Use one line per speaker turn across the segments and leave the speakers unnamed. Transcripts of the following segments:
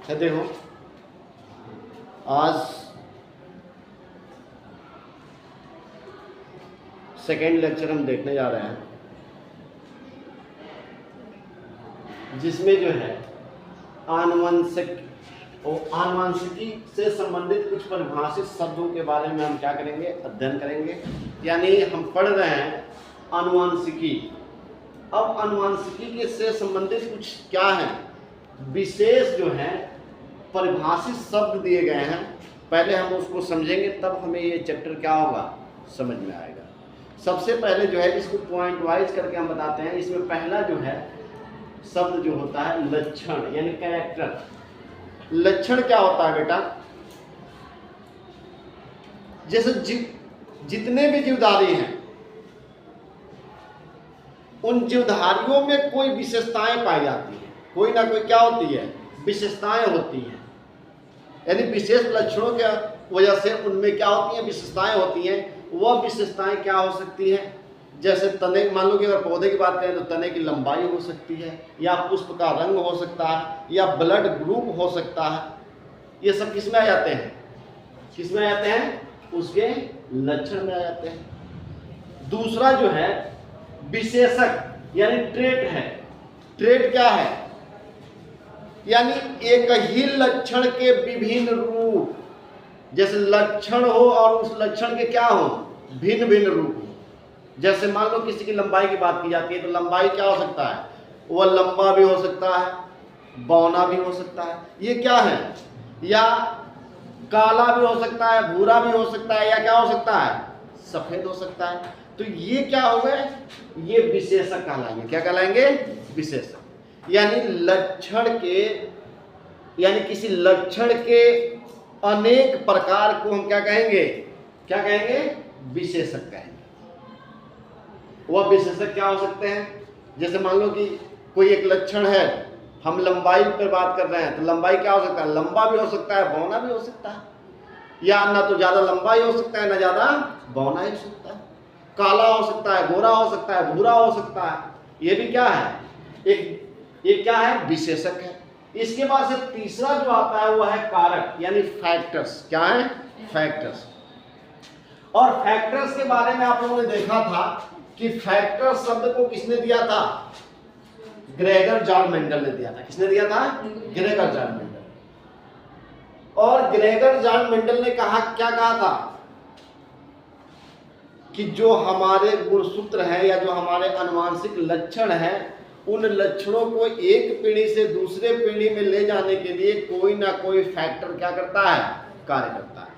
है। देखो आज सेकेंड लेक्चर हम देखने जा रहे हैं, जिसमें जो है आनुवंशिकी से संबंधित कुछ परिभाषित शब्दों के बारे में हम क्या करेंगे, अध्ययन करेंगे। यानी हम पढ़ रहे हैं आनुवंशिकी। अब आनुवंशिकी के से संबंधित कुछ क्या है, विशेष जो है परिभाषित शब्द दिए गए हैं। पहले हम उसको समझेंगे, तब हमें ये चैप्टर क्या होगा, समझ में आएगा। सबसे पहले जो है इसको पॉइंट वाइज करके हम बताते हैं। इसमें पहला जो है शब्द जो होता है लक्षण, यानी कैरेक्टर। लक्षण क्या होता है बेटा, जैसे जितने भी जीवधारी हैं उन जीवधारियों में कोई विशेषताएं पाई जाती हैं, कोई ना कोई क्या होती है, विशेषताएं होती हैं। यानी विशेष लक्षणों के वजह से उनमें क्या होती हैं, विशेषताएं होती हैं। वह विशेषताएं क्या हो सकती हैं, जैसे तने, मान लो कि अगर पौधे की बात करें तो तने की लंबाई हो सकती है, या पुष्प का रंग हो सकता है, या ब्लड ग्रुप हो सकता है। ये सब किस में आ जाते हैं, किस में आ जाते हैं, उसके लक्षण में आ जाते हैं। दूसरा जो है विशेषक, यानी ट्रेट है। ट्रेट क्या है, यानी एक ही लक्षण के विभिन्न रूप, जैसे लक्षण हो और उस लक्षण के क्या हो, भिन्न भिन्न रूप हो। जैसे मान लो किसी की लंबाई की बात की जाती है तो लंबाई क्या हो सकता है, वह लंबा भी हो सकता है, बौना भी हो सकता है। ये क्या है, या काला भी हो सकता है, भूरा भी हो सकता है, या क्या हो सकता है, सफेद हो सकता है। तो ये क्या हो गए, ये विशेषक कहलाएंगे। क्या कहलाएंगे, विशेषक। यानी लक्षण के, यानी किसी लक्षण के अनेक प्रकार को हम क्या कहेंगे, क्या कहेंगे, विशेषक कहेंगे। वह विशेषक क्या हो सकते हैं, जैसे मान लो कि कोई एक लक्षण है, हम लंबाई पर बात कर रहे हैं तो लंबाई क्या हो सकता है, लंबा भी हो सकता है, बौना भी हो सकता है, या ना तो ज्यादा लंबा ही हो सकता है, ना ज्यादा बौना ही हो सकता है। काला हो सकता है, गोरा हो सकता है, भूरा हो सकता है। ये भी क्या है, ये क्या है, विशेषक है। इसके बाद से तीसरा जो आता है वह है कारक, यानी फैक्टर्स। क्या है, फैक्टर्स। और फैक्टर्स के बारे में आप लोगों ने देखा था कि फैक्टर शब्द को किसने दिया था, ग्रेगर जॉन मेंडल ने दिया था। किसने दिया था, ग्रेगर जॉन मेंडल। और ग्रेगर जॉन मेंडल ने कहा, क्या कहा था, कि जो हमारे गुणसूत्र हैं या जो हमारे आनुवंशिक लक्षण हैं, उन लक्षणों को एक पीढ़ी से दूसरे पीढ़ी में ले जाने के लिए कोई ना कोई फैक्टर क्या करता है, कार्य करता है।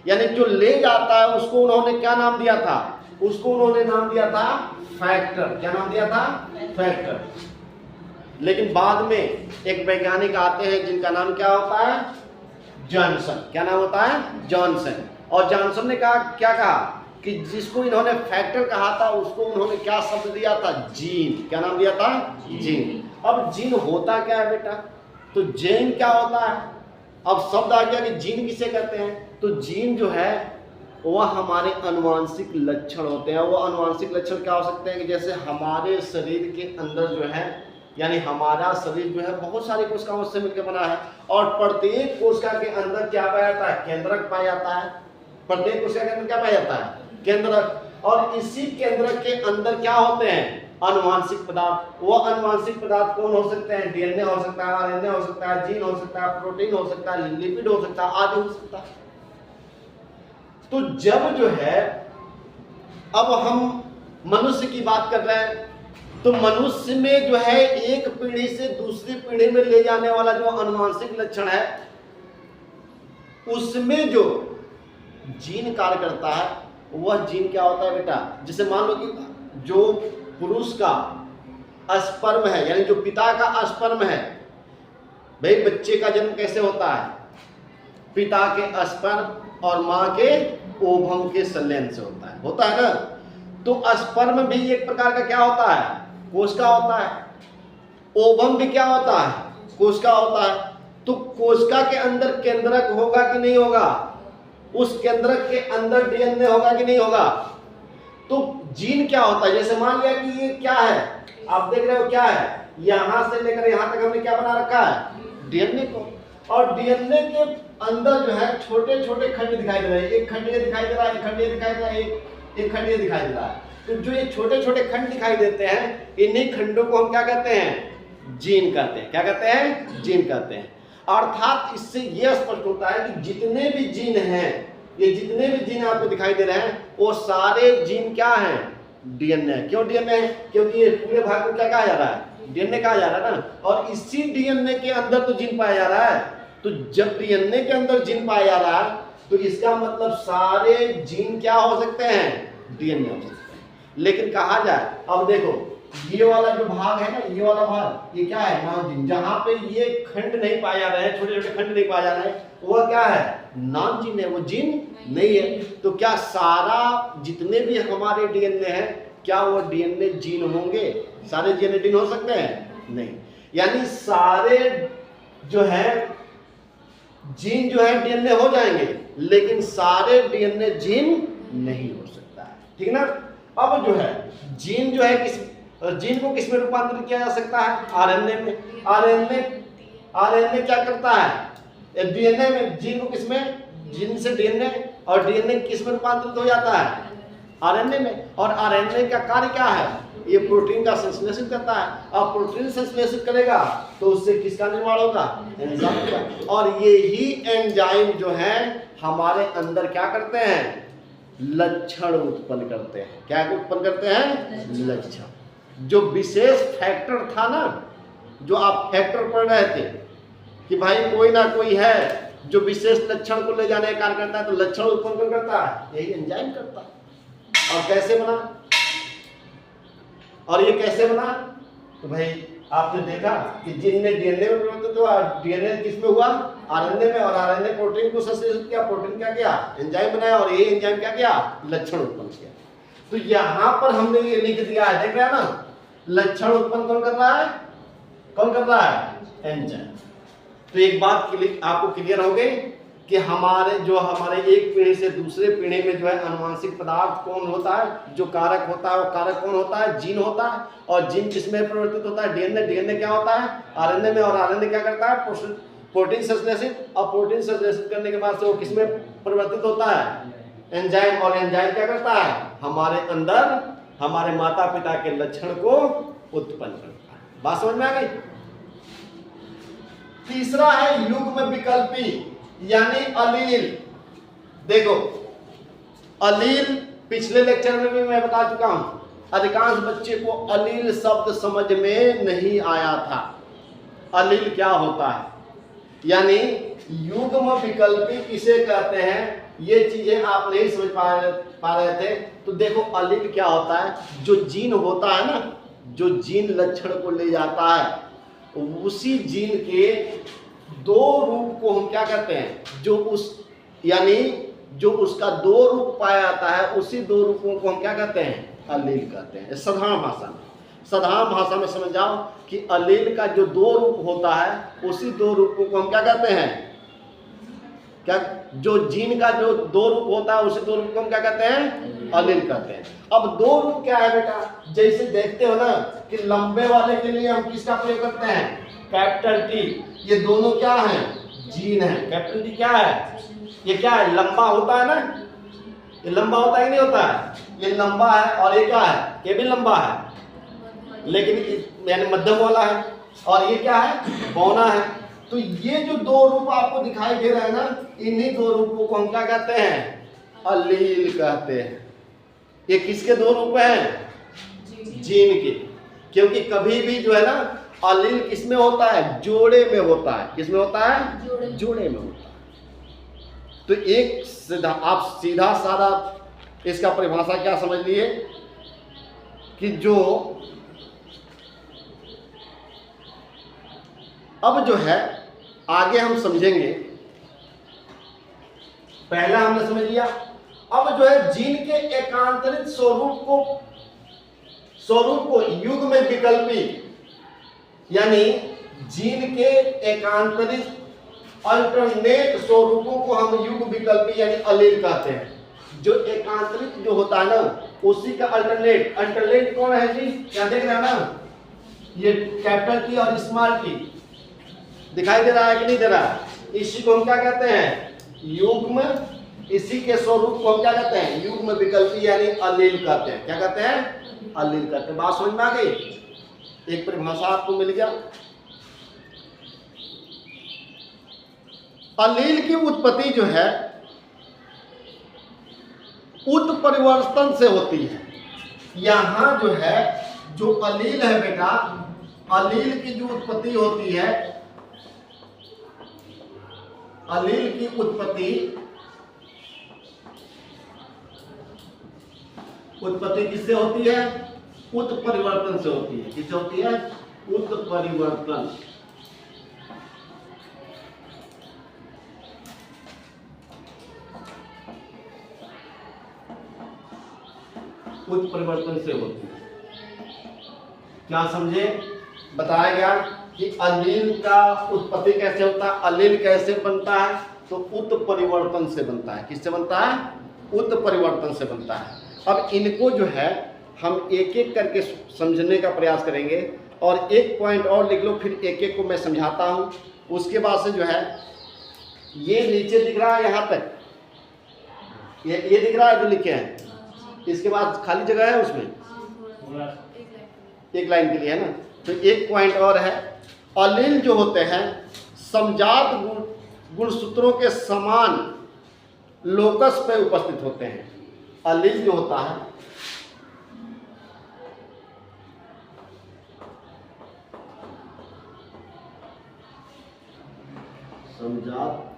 यानी जो ले जाता है उसको उन्होंने क्या नाम दिया था, उसको उन्होंने नाम दिया था फैक्टर। क्या नाम दिया था, फैक्टर। लेकिन बाद में एक वैज्ञानिक आते हैं जिनका नाम क्या होता है, जॉनसन। क्या नाम होता है, जॉनसन। और जॉनसन ने कहा, क्या कहा, कि जिसको इन्होंने फैक्टर कहा था उसको उन्होंने क्या शब्द दिया था, जीन। क्या नाम दिया था, जीन। अब जीन होता क्या है बेटा, तो जीन क्या होता है, अब शब्द आ गया कि जीन किसे कहते हैं। तो जीन जो है वह हमारे आनुवंशिक लक्षण होते हैं। वो आनुवंशिक लक्षण क्या हो सकते हैं, कि जैसे हमारे शरीर के अंदर जो है, यानी हमारा शरीर जो है बहुत सारी कोशिकाओं से मिलकर बना है, और प्रत्येक कोशिका के अंदर क्या पाया जाता है, केंद्रक पाया जाता है। प्रत्येक कोशिका के अंदर क्या पाया जाता है, केंद्रक। और इसी केंद्रक के अंदर क्या होते हैं, आनुवंशिक पदार्थ। वो आनुवंशिक पदार्थ कौन हो सकते हैं, डीएनए हो सकता है, आरएनए हो सकता है, जीन हो सकता है, प्रोटीन हो सकता है, लिपिड हो सकता है, आदि हो सकता है। तो जब जो है, अब हम मनुष्य की बात कर रहे हैं, तो मनुष्य में जो है एक पीढ़ी से दूसरी पीढ़ी में ले जाने वाला जो आनुवंशिक लक्षण है, उसमें जो जीन कार्य करता है, वह जीन क्या होता है बेटा, जैसे मान लो कि जो पुरुष का स्पर्म है, यानी जो पिता का स्पर्म है, भाई बच्चे का जन्म कैसे होता है, पिता के स्पर्म और माँ के ओवम के संलयन से होता है ना। तो स्पर्म भी एक प्रकार का क्या होता है, कोशिका होता है। ओवम भी क्या होता है, कोशिका होता है। तो कोशिका के अंदर केंद्रक होगा कि नहीं होगा, उस केंद्रक के अंदर डीएनए होगा कि नहीं होगा। तो जीन क्या होता है, जैसे मान लिया कि ये क्या है, आप देख रहे हो क्या है, यहां से लेकर यहां तक हमने क्या बना रखा है, डीएनए को। और डीएनए के अंदर जो है छोटे छोटे खंड दिखाई दे रहे हैं, एक खंड ये दिखाई दे रहा है, एक खंड ये दिखाई दे रहा है, एक खंड ये दिखाई दे रहा है। तो जो ये छोटे छोटे खंड दिखाई देते हैं, इन्हीं खंडों को हम क्या कहते हैं? जीन कहते हैं। क्या कहते हैं? जीन कहते हैं। अर्थात इससे यह स्पष्ट होता है कि जितने भी जीन हैं, ये जितने भी जीन आपको दिखाई दे रहे हैं, वो सारे जीन क्या हैं? डीएनए। क्यों डीएनए? क्योंकि ये पूरे भाग को क्या कहा जा रहा है? डीएनए कहा जा रहा है ना। और इसी डीएनए के अंदर तो जीन पाया जा रहा है। तो जब डीएनए के अंदर जीन पाया जा रहा है, तो इसका मतलब सारे जीन क्या हो सकते हैं? डीएनए हो सकते हैं। लेकिन कहा जाए, अब देखो ये वाला जो भाग है ना, ये वाला भाग, ये क्या है? Non gene. जहां पे ये खंड नहीं पाए जा रहे हैं, छोटे छोटे खंड नहीं पाए जा रहे हैं, वो क्या है? नॉन जीन है, वो जीन नहीं है। तो क्या सारा जितने भी हमारे डीएनए हैं, क्या वो डीएनए जीन होंगे? सारे डीएनए जीन हो सकते हैं? नहीं। यानी सारे जो है जीन जो है डीएनए हो जाएंगे, लेकिन सारे डीएनए जीन नहीं हो सकता है। ठीक ना। अब जो है जीन जो है जीन को किस में रूपांतरित किया जा सकता है? आरएनए में। आरएनए क्या करता है? डीएनए में। जीन को किस में? जीन से डीएनए, और डीएनए किस में रूपांतरित हो जाता है? आरएनए में। और आरएनए का कार्य क्या है? ये प्रोटीन का संश्लेषण करता है। अब प्रोटीन संश्लेषित करेगा तो उससे किसका निर्माण होगा? एंजाइम का। और ये ही एंजाइम जो है हमारे अंदर क्या करते हैं? लक्षण उत्पन्न करते हैं। क्या उत्पन्न करते हैं? लक्षण। जो विशेष फैक्टर था ना, जो आप फैक्टर पढ़ रहे थे कि भाई कोई ना कोई है जो विशेष लक्षण को ले जाने का कार्य करता है, तो लक्षण उत्पन्न करता है, यही एंजाइम करता है। और कैसे बना? और ये कैसे बना? तो भाई आपने देखा कि जिनने डीएनए में परिवर्तित हुआ, डीएनए किसमें हुआ? आरएनए में। और आरएनए प्रोटीन को संश्लेषित किया, प्रोटीन क्या किया? एंजाइम बनाया, और ये एंजाइम क्या किया? लक्षण उत्पन्न किया। तो यहां पर हमने ये लिख दिया है, देख रहे हैं ना, लक्षण उत्पन्न कौन कर रहा है? कौन कर रहा है? एंजाइम। तो एक बात आपको क्लियर हो गई कि हमारे एक पीढ़ी से दूसरे पीढ़ी में जो है अनुवांशिक पदार्थ कौन होता है? जो कारक होता है, वो कारक कौन होता है? जीन होता है। और जीन किसमें परिवर्तित होता है? डीएनए। डीएनए क्या होता है? आरएनए में। और आरएनए क्या करता है? प्रोटीन संश्लेषित। और प्रोटीन संश्लेषित करने के बाद से वो किसमें परिवर्तित होता है? एंजाइम। और एंजाइम क्या करता है? हमारे अंदर हमारे माता पिता के लक्षण को उत्पन्न करता है। बात समझ में आ गई? तीसरा है युग्म विकल्पी, यानी अलील। देखो अलील पिछले लेक्चर में भी मैं बता चुका हूं, अधिकांश बच्चे को अलील शब्द समझ में नहीं आया था। अलील क्या होता है, यानी युग्म विकल्पी किसे कहते हैं, ये चीजें आप नहीं समझ पा रहे थे। तो देखो अलील क्या होता है? जो जीन होता है ना, जो जीन लक्षण को ले जाता है, उसी जीन के दो रूप को हम क्या कहते हैं? यानी जो उसका दो रूप पाया जाता है, उसी दो रूपों को हम क्या कहते हैं? अलील कहते हैं। साधारण भाषा में समझ जाओ कि अलील का जो दो रूप होता है, उसी दो रूपों को हम क्या कहते हैं? क्या? जो जीन का जो दो रूप होता है, उसी दो रूप को हम क्या कहते हैं? अलील कहते हैं। अब दो रूप क्या है बेटा? जैसे देखते हो ना कि लंबे वाले के लिए हम किसका प्रयोग करते हैं? Capital T. ये दोनों क्या है? जीन है। कैपिटल टी क्या है? ये क्या है? लंबा होता है ना, ये लंबा होता है कि नहीं होता है? ये लंबा है। और ये क्या है? ये भी लंबा है, लेकिन यानी मध्यम वाला है। और ये क्या है? बौना है। तो ये जो दो रूप आपको दिखाई दे रहे हैं ना, इन्हीं दो रूपों को हम क्या कहते हैं? अलील कहते हैं। ये किसके दो रूप हैं? जीन के। क्योंकि कभी भी जो है ना अलील किसमें होता है? जोड़े में होता है। किसमें होता है? जोड़े में होता है। तो एक सीधा साधा इसका परिभाषा क्या समझ लिए कि जो अब जो है आगे हम समझेंगे, पहला हमने समझ लिया। अब जो है जीन के एकांतरित स्वरूप को युग्म विकल्पी, यानी जीन के एकांतरित अल्टरनेट स्वरूपों को हम युग्म विकल्पी यानी अलील कहते हैं। जो एकांतरित जो होता है ना, उसी का अल्टरनेट कौन है जी? क्या देख रहे हैं ना, ये कैपिटल टी और स्मॉल टी दिखाई दे रहा है कि नहीं दे रहा है? इसी को हम क्या कहते हैं? युग्म। इसी के स्वरूप को हम क्या कहते हैं? युग्म विकल्पी यानी अलील कहते हैं। क्या कहते हैं? अलील कहते हैं। बात समझ में आ गई? एक परिभाषा आपको मिल गया। अलील की उत्पत्ति जो है उत्परिवर्तन से होती है। यहां जो है जो अलील है बेटा, अलील की जो उत्पत्ति होती है, अलील की उत्पत्ति किससे होती है? उत्परिवर्तन से होती है। किससे होती है? उत्परिवर्तन। उत्परिवर्तन से होती है। क्या समझे? बताया गया कि अलील का उत्पत्ति कैसे होता है, अलील कैसे बनता है? तो उत्परिवर्तन से बनता है। किससे बनता है? उत्परिवर्तन से बनता है। अब इनको जो है हम एक एक करके समझने का प्रयास करेंगे और एक पॉइंट और लिख लो, फिर एक एक को मैं समझाता हूं। उसके बाद से जो है ये नीचे दिख रहा है यहां तक, ये दिख रहा है जो लिखे हैं, इसके बाद खाली जगह है उसमें एक लाइन के लिए, है ना? तो एक पॉइंट और है, अलील जो होते हैं समजात गुणसूत्रों के समान लोकस पे उपस्थित होते हैं। अलील जो होता है समजात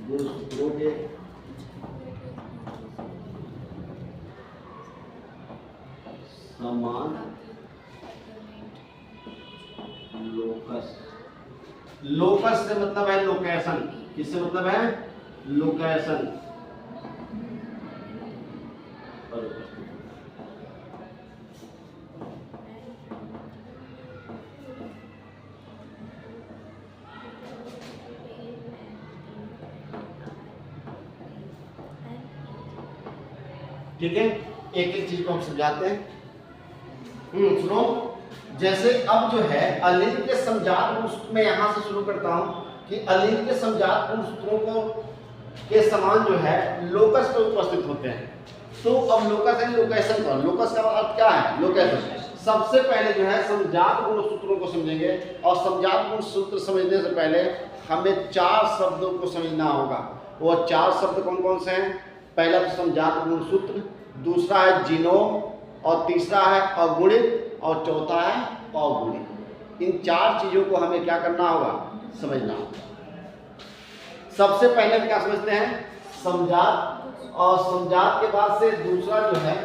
गुणसूत्रों के समान लोकस। लोकस से मतलब है लोकेशन। किससे मतलब है? लोकेशन। ठीक है, एक एक चीज को हम समझाते हैं। सुनो, जैसे अब जो है अलील के समजात गुणसूत्र में यहां से शुरू करता हूं कि अलील के समजात गुणसूत्रों को के समान जो है लोकस पे उपस्थित होते हैं। तो अब लोकस है लोकेशन पर। लोकस का अर्थ क्या है? लोकेशन। सबसे पहले जो है समजात गुणसूत्रों को समझेंगे और समजात गुणसूत्र समझने से पहले हमें 4 शब्दों को समझना होगा। वो 4 शब्द कौन कौन से हैं? पहला तो समजात गुणसूत्र, दूसरा है जीनोम, और तीसरा है अगुणित, और चौथा है अवगुणित। इन 4 चीजों को हमें क्या करना होगा? समझना होगा। सबसे पहले क्या समझते हैं? समजात, और समजात के बाद से दूसरा जो है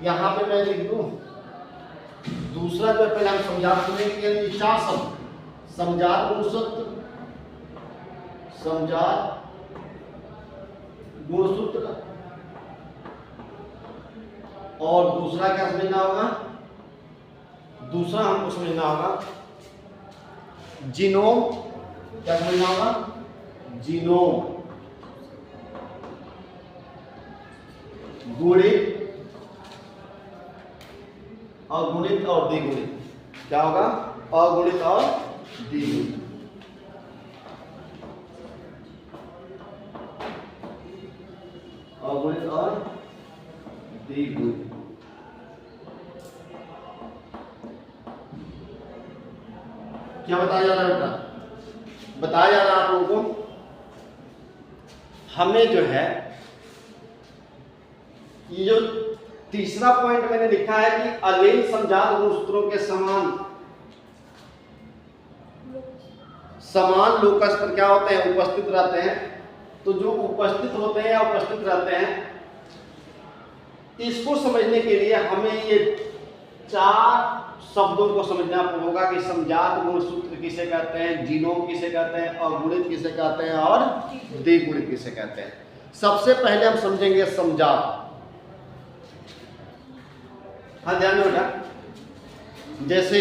यहां पे मैं लिख दूं, दूसरा जो पहले हम समजात सुनेंगे ये 4 शब्द, समजात गुणसूत्र, समजात गुणसूत्र, और दूसरा क्या समझना होगा? दूसरा हमको समझना होगा जीनोम। क्या समझना होगा? जीनोम। गुणित, अगुणित और द्विगुणित। क्या होगा? अगुणित और द्विगुणित। अगुणित और द्विगुणित। क्या बताया जा रहा है बेटा? बताया जा रहा है आप लोगों को हमें जो है ये जो तीसरा पॉइंट मैंने लिखा है कि अलील समजात गुणसूत्रों के समान लोकस पर क्या होते हैं? उपस्थित रहते हैं। तो जो उपस्थित होते हैं या उपस्थित रहते हैं, इसको समझने के लिए हमें ये 4 शब्दों को समझना होगा कि समजात गुणसूत्र किसे कहते हैं, जीनोम किसे कहते हैं, अगुणित किसे कहते हैं और द्विगुणित किसे कहते हैं। सबसे पहले हम समझेंगे समजात। हाँ ध्यान में बेटा, जैसे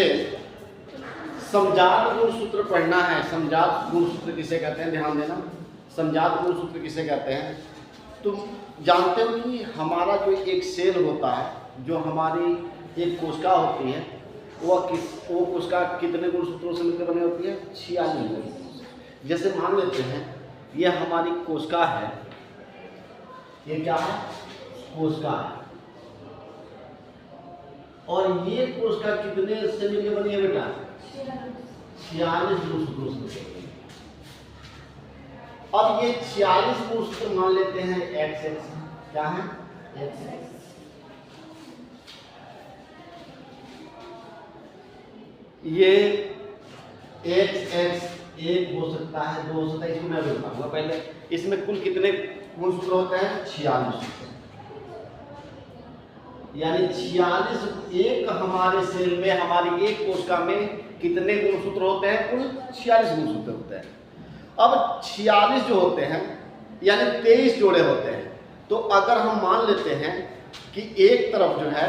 समजात गुणसूत्र पढ़ना है। समजात गुणसूत्र किसे कहते हैं? ध्यान देना, समजात गुणसूत्र किसे कहते हैं? तुम जानते हो कि हमारा जो एक सेल होता है, जो हमारी एक कोशिका होती है, वो कोशिका कितने गुणसूत्रों से मिलकर बनी होती है? 46 गुणसूत्रों से। जैसे मान लेते हैं ये हमारी कोशिका है, ये क्या है? कोशिका है। और ये कोशिका कितने से मिलकर बनी है बेटा? 46 गुणसूत्रों से मिलकर बनी है। अब ये 46 गुणसूत्र मान लेते हैं XX, क्या है? XX। ये XX एक हो सकता है, 2 हो सकता है, इसको मैं बताऊंगा पहले। इसमें कुल कितने गुणसूत्र होते हैं? 46। यानी 46, एक हमारे सेल में, हमारी एक कोशिका में कितने गुणसूत्र होते हैं? कुल 46 गुणसूत्र होते हैं। अब 46 जो होते हैं यानी 23 जोड़े होते हैं। तो अगर हम मान लेते हैं कि एक तरफ जो है,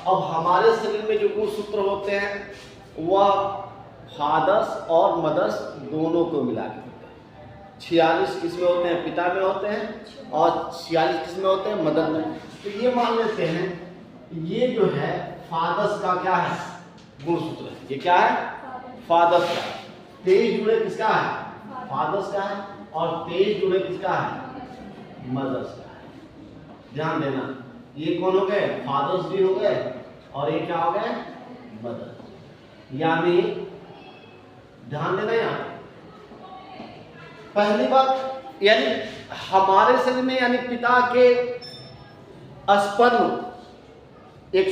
अब हमारे शरीर में जो गुणसूत्र होते हैं वह फादर्स और मदर्स दोनों को मिला के होते हैं। 46 किसमें होते हैं? पिता में होते हैं, और 46 किसमें होते हैं? मदर में। तो ये मान लेते हैं ये जो है फादर्स का क्या है? गुणसूत्र है। ये क्या है? फादर्स का। 23 जुड़े किसका है? फादर्स का है। और 23 जुड़े किसका है? मदर्स का है। ध्यान देना, ये कौन हो गए? फादर्स भी हो गए, और ये क्या हो गए? मदर। यानी ध्यान देना यहाँ पहली बात, यानी हमारे शरीर में यानी पिता के स्पर्म एक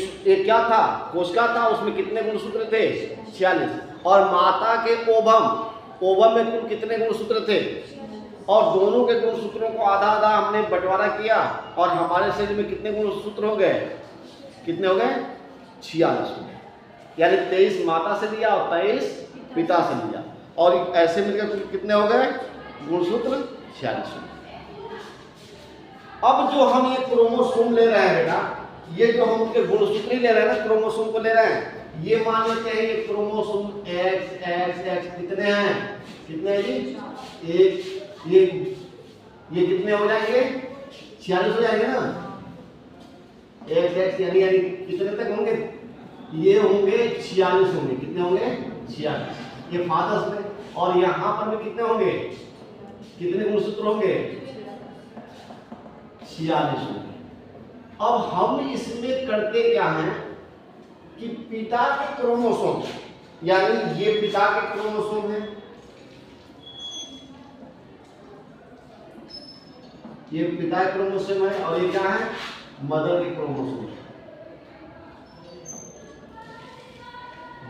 क्या था? कोशिका था, उसमें कितने गुणसूत्र थे? 46। और माता के ओवम में कुल कितने गुणसूत्र थे? और दोनों के गुणसूत्रों को आधा आधा हमने बंटवारा किया, और हमारे शरीर में कितने गुणसूत्र हो गए? कितने हो गए? 46 हो गए। यानी 23 माता से लिया और 23 पिता से लिया, और ऐसे मिलकर कितने हो गए? गुणसूत्र 46। अब जो हम ये क्रोमोसोम ले रहे हैं बेटा, ये जो हम उनके गुणसूत्र ही ले रहे हैं ना, क्रोमोसोम को ले रहे हैं, ये मान लेते हैं ये क्रोमोसोम X कितने हैं? कितने हैं जी? ये कितने हो जाएंगे? 46 हो जाएंगे ना। XX यानी कितने तक होंगे? ये होंगे 46 होंगे। कितने होंगे? 46। ये फादर्स में, और यहाँ पर भी कितने होंगे? कितने गुणसूत्र होंगे? 46 होंगे। अब हम इसमें करते क्या हैं कि पिता के क्रोमोसोम, यानी ये पिता के क्रोमोसोम है, ये पिता के क्रोमोसोम है, और ये क्या है? मदर के क्रोमोसोम है।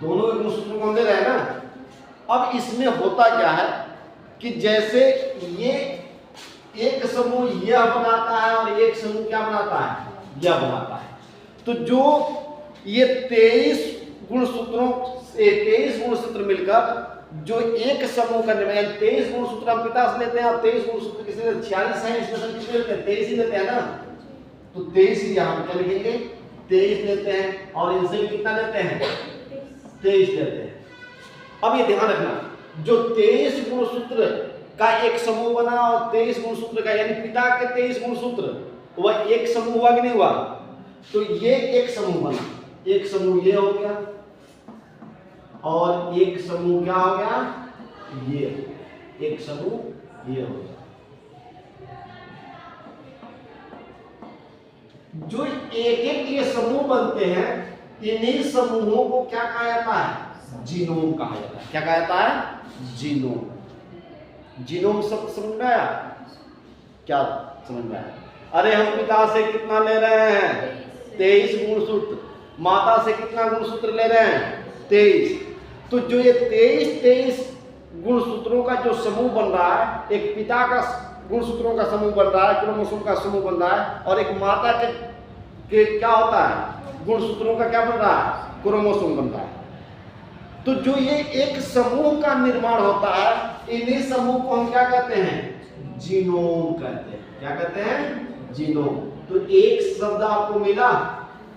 दोनों के गुणसूत्र को दे रहे हैं ना। अब इसमें होता क्या है कि जैसे ये एक समूह यह बनाता है और एक समूह क्या बनाता है? यह बनाता है। तो जो ये 23 गुणसूत्र मिलकर जो एक समूह का निर्माण, 23 गुणसूत्र हम पिता से लेते हैं, और 23 गुणसूत्र किसी 46 है, इसमें से कितने लेते हैं? 23 ही लेते हैं ना। तो 23 ही यहाँ पे लिखेंगे, 23 लेते हैं, और इनसे भी कितना लेते हैं? 23 लेते हैं। अब ये ध्यान रखना, जो 23 गुणसूत्र का एक समूह बना और 23 गुणसूत्र का, यानी पिता के 23 गुणसूत्र, वह एक समूह हुआ कि नहीं हुआ? तो ये एक समूह बना, एक समूह ये हो गया, और एक समूह क्या हो गया? ये एक समूह ये हो गया। जो एक एक ये समूह बनते हैं, इन्हीं समूहों को क्या कहा जाता है? जीनोम कहा जाता है। क्या कहा जाता है? जीनोम। जीनोम शब्द समझ में आया? क्या समझ में आया? अरे हम पिता से कितना ले रहे हैं? 23 गुणसूत्र। माता से कितना गुणसूत्र ले रहे हैं? 23। तो जो ये 23 गुणसूत्रों का जो समूह बन रहा है, एक पिता का गुणसूत्रों का समूह बन रहा है, क्रोमोसोम का समूह बन रहा है, और एक माता के क्या होता है? गुणसूत्रों का क्या बन रहा है? क्रोमोसोम बन रहा है। तो जो ये एक समूह का निर्माण होता है, इन्हीं समूह को हम क्या कहते हैं? जीनोम कहते हैं। क्या कहते हैं? जीनोम। तो एक शब्द आपको मिला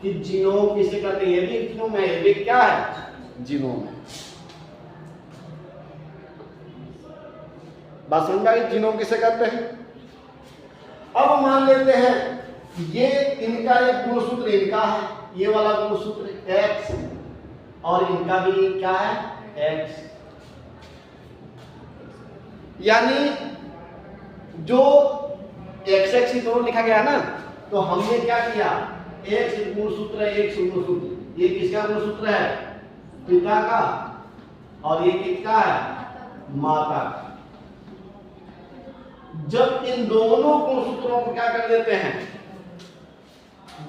कि जीनोम किसे कहते हैं? ये भी जीनोम है, ये क्या है? जीनोम है। बात समझ आई? जीनोम किसे कहते हैं? अब मान लेते हैं ये इनका एक गुणसूत्र इनका है, ये वाला गुणसूत्र X, और इनका भी क्या है एक्स। यानी जो एक्स एक्स दोनों लिखा गया है ना, तो हमने क्या किया, एक्स गुणसूत्र है, एक्स गुणसूत्र, ये किसका गुणसूत्र है, पिता का, और ये किसका है, माता का। जब इन दोनों गुणसूत्रों को क्या कर देते हैं,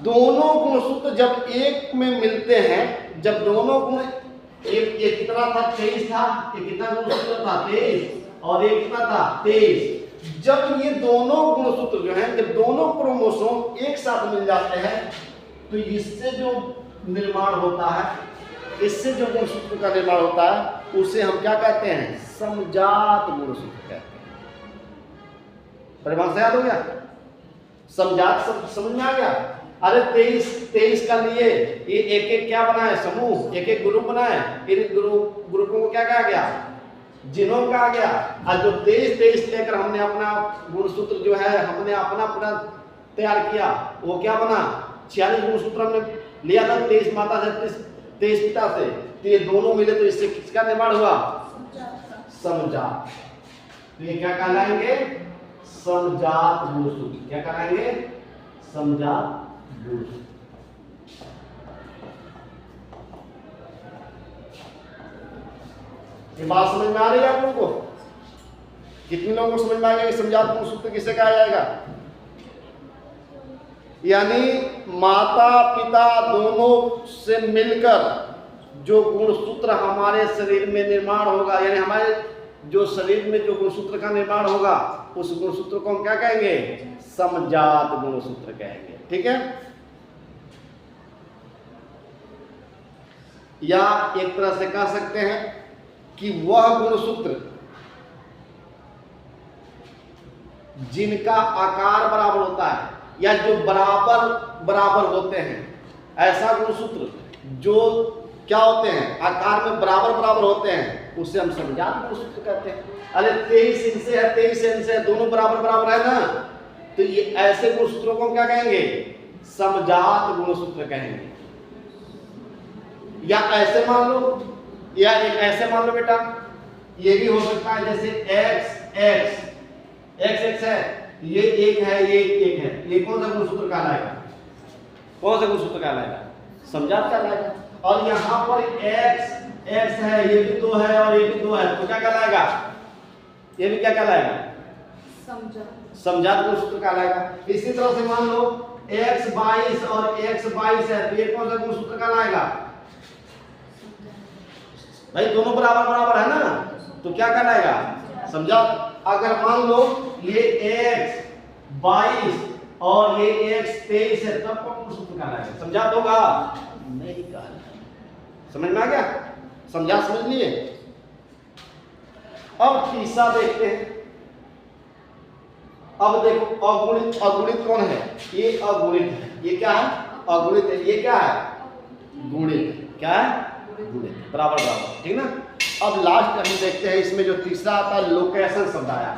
दोनों गुणसूत्र जब एक में मिलते हैं, जब दोनों गुण ये कितना था 23 था, ये कितना गुणसूत्र था 23, और ये कितना था 23। जब ये दोनों गुणसूत्र जो हैं, जब दोनों क्रोमोसोम एक साथ मिल जाते हैं, तो इससे जो निर्माण होता है, इससे जो गुणसूत्र का निर्माण होता है, उसे हम क्या कहते हैं, समजात गुणसूत्र कहते हैं। परिभाषा याद हो गया, समजात समझ में आ गया। अरे 23 का लिए ये एक एक क्या बना है, समूह, एक एक ग्रुप बना है, इन ग्रुपों को क्या कहा गया, जिनोम कहा गया। और जो 23 लेकर हमने अपना गुणसूत्र जो है, हमने अपना पूरा तैयार किया, वो क्या बना, 46 गुणसूत्र हमने लिया था, 23 माता से 23 पिता से, तो ये दोनों मिले तो इससे किसका निर्माण हुआ, समजात। तो ये क्या कहलाएंगे, समजात गुणसूत्र। क्या कहलाएंगे, समजात गुणसूत्र। ये बात समझ में आ रही है आप लोगों को? कितने लोगों को समझ में आ गया कि समजात गुणसूत्र किसे कहा जाएगा? यानी माता पिता दोनों से मिलकर जो गुणसूत्र हमारे शरीर में निर्माण होगा, यानी हमारे जो शरीर में जो गुणसूत्र का निर्माण होगा, उस गुणसूत्र को हम क्या कहेंगे, समजात गुणसूत्र कहेंगे। ठीक है, या एक तरह से कह सकते हैं कि वह गुणसूत्र जिनका आकार बराबर होता है, या जो बराबर होते हैं, ऐसा गुणसूत्र जो क्या होते हैं, आकार में बराबर होते हैं, उसे हम समजात गुणसूत्र कहते हैं। अरे 23 इनसे है, 23 इनसे है, दोनों बराबर है ना, तो ये ऐसे गुणसूत्रों को क्या कहेंगे, समजात गुणसूत्र कहेंगे। या ऐसे मान लो, या एक ऐसे मान लो बेटा, ये भी हो सकता है जैसे x है, ये एक है, ये एक है, ये कौन सा गुणसूत्र कहलाएगा, कौन सा गुणसूत्र कहलाएगा, समजात कहलाएगा। और यहाँ पर x है, ये भी 2 है और ये भी 2 है, तो क्या कहलाएगा, ये भी क्या कहलाएगा, समजात गुणसूत्र कहलाएगा। इसी तरह से मान लो x 22 और x 22 है, तो ये कौन सा गुणसूत्र कहलाएगा, भाई दोनों बराबर है ना, तो क्या कहलाएगा, समजात। अगर मान लो ये x 22 और ये x 23 है, तब कौन गुणसूत्र कहलाएगा, समजात होगा, नहीं कहलाएगा। समझ में आ गया, समझात समझ लिए। अब तीसरा देखते हैं। अब देखो अगुणित कौन है, ये अगुणित है, ये क्या है, अगुणित है, ये क्या है, गुणित। क्या है, गुणित, बराबर। ठीक ना। अब लास्ट हम देखते हैं, इसमें जो तीसरा आता है लोकेशन शब्द आया,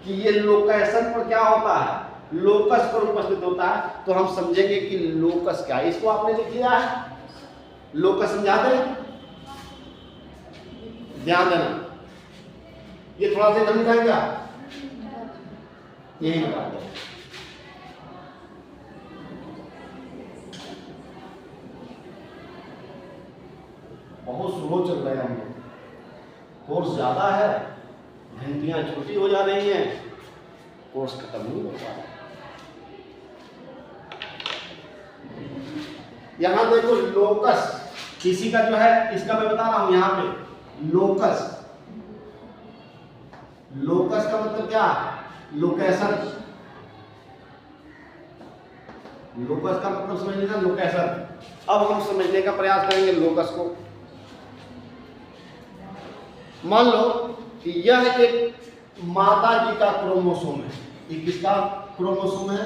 कि ये लोकेशन पर क्या होता है, लोकस पर उपस्थित होता है। तो हम समझेंगे कि लोकस क्या है। इसको आपने लिख लिया है, लोकस समझा दें, ध्यान देना, ये थोड़ा सा इधर लिखाएगा, यही बता दो। बहुत स्लो चल रहे हैं हम लोग, कोर्स ज्यादा है, घंटियां छोटी हो जा रही हैं, कोर्स खत्म नहीं हो पा रहा। यहां देखो लोकस, किसी का जो है, इसका मैं बता रहा हूं, यहां पे लोकस, लोकस का मतलब क्या, लोकेशन। लोकस का मतलब समझ लेना, लोकेशन। अब हम समझने का प्रयास करेंगे लोकस को। मान लो कि यह एक माता जी का क्रोमोसोम है, ये किसका क्रोमोसोम है,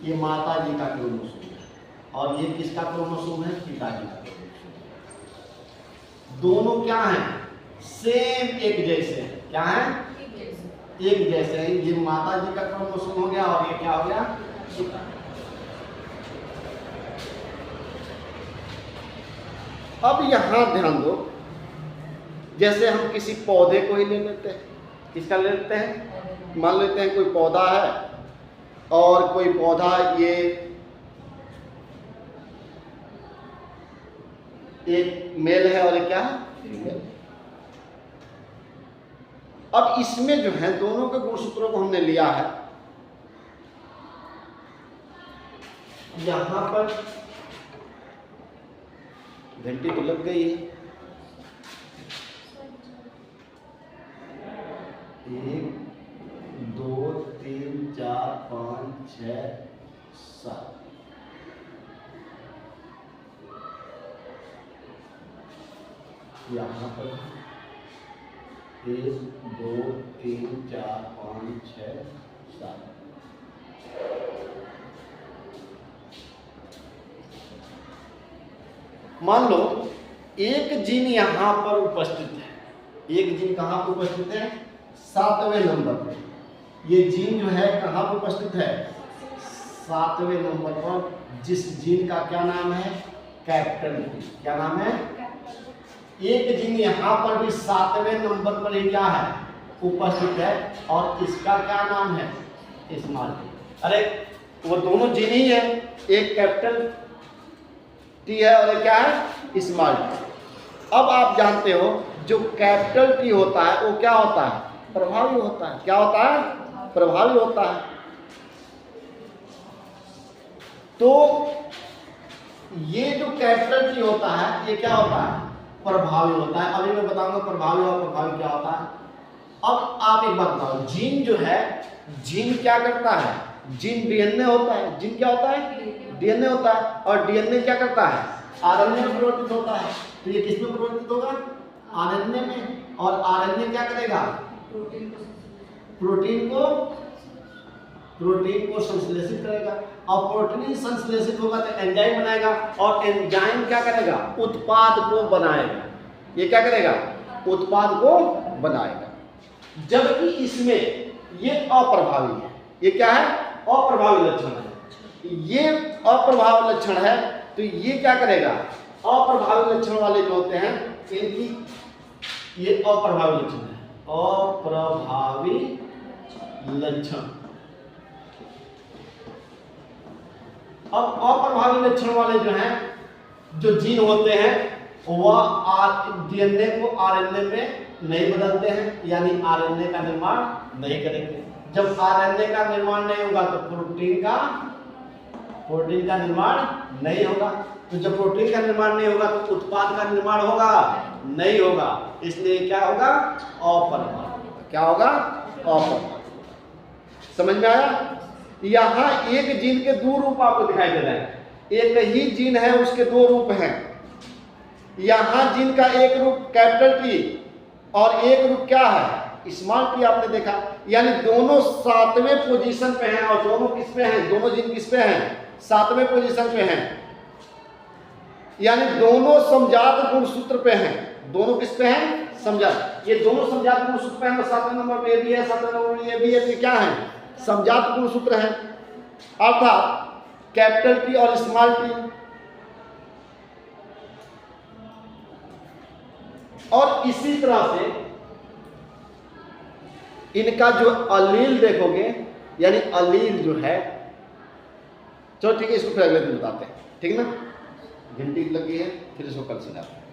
ये माता जी का क्रोमोसोम है, और ये किसका क्रोमोसोम है, पिताजी का क्रोमोसोम। दोनों क्या हैं, सेम एक जैसे हैं। क्या है, एक जैसे हैं। ये माता जी का क्रोमोसोम हो गया, और ये क्या हो गया, अब यहाँ ध्यान दो, जैसे हम किसी पौधे को ही ले लेते हैं, किसका ले लेते हैं, मान लेते हैं कोई पौधा है और कोई पौधा ये एक मेल है और एक क्या है, फीमेल। अब इसमें जो है दोनों के गुणसूत्रों को हमने लिया है, यहां पर घंटी तो लग गई है, 1 2 3 4 5 6 7। यहाँ पर 1 2 3 4 5 6 7। मान लो एक जीन यहाँ पर उपस्थित है, एक जीन कहाँ पर उपस्थित है, 7वें नंबर पर। ये जीन जो है कहाँ पर उपस्थित है, 7वें नंबर पर, जिस जीन का क्या नाम है, कैपिटल टी। क्या नाम है, एक जीन यहाँ पर भी 7वें नंबर पर ही क्या है, उपस्थित है, और इसका क्या नाम है, स्मॉल टी। अरे वो दोनों जीन ही है, एक कैपिटल टी है और एक क्या है, स्मॉल टी। अब आप जानते हो जो कैपिटल टी होता है वो क्या होता है, प्रभावी होता है। क्या होता है, प्रभावी होता है। तो ये जो कैपिटल टी होता है ये क्या होता है, प्रभावी होता है। अभी मैं बताऊंगा प्रभावी और प्रभावी क्या होता है। अब आप एक बात बताओ, जीन जो है, जीन क्या करता है, जीन डीएनए होता है। जीन क्या होता है, डीएनए होता है, और डीएनए क्या करता है, आरएनए में परिवर्तित होता है। तो ये किस में परिवर्तित होगा, आरएनए में, और आरएनए क्या करेगा, प्रोटीन को संश्लेषित करेगा, और प्रोटीन संश्लेषित होगा तो एंजाइम बनाएगा, और एंजाइम क्या करेगा, उत्पाद को बनाएगा। ये क्या करेगा, उत्पाद को बनाएगा। जबकि इसमें ये अप्रभावी है। ये क्या है, अप्रभावी लक्षण है। ये अप्रभावी लक्षण है, तो ये क्या करेगा, अप्रभावी लक्षण वाले जो होते हैं इनकी, ये अप्रभावी लक्षण है, अप्रभावी लक्षण। अब अप्रभावी लक्षण वाले जो हैं, जो जीन होते हैं, वह डीएनए को आरएनए में नहीं बदलते हैं, यानी आरएनए का निर्माण नहीं करेंगे। जब आरएनए का निर्माण नहीं होगा तो प्रोटीन का निर्माण नहीं होगा। तो जब प्रोटीन का निर्माण नहीं होगा तो उत्पाद का निर्माण होगा, नहीं होगा। इसलिए क्या होगा, अप्रभावी। क्या होगा, अप्रभावी। समझ में आया। यहाँ एक जीन के दो रूप आपको दिखाई दे रहे हैं। एक ही जीन है, उसके दो रूप हैं। यहाँ जीन का एक रूप कैपिटल टी और एक रूप क्या है, स्मॉल टी। आपने देखा, यानी दोनों 7वें पोजीशन पे हैं, और दोनों किस पे हैं, दोनों जीन किस पे हैं, 7वें पोजीशन पे हैं। यानी दोनों समजात गुणसूत्र पे हैं। दोनों किस पे हैं, समजात। ये दोनों समजात गुणसूत्र पे हैं, 7वें नंबर पे ये भी है, 7वें नंबर पे ये भी है। क्या है, समजात गुणसूत्र है, अर्थात कैपिटल टी और स्मॉल टी। और इसी तरह से इनका जो अलील देखोगे, यानी अलील जो है, चलो ठीक है, इसको फिर अगले दिन बताते हैं, ठीक ना। घंटी लगी है, फिर इसको कल से जाते हैं।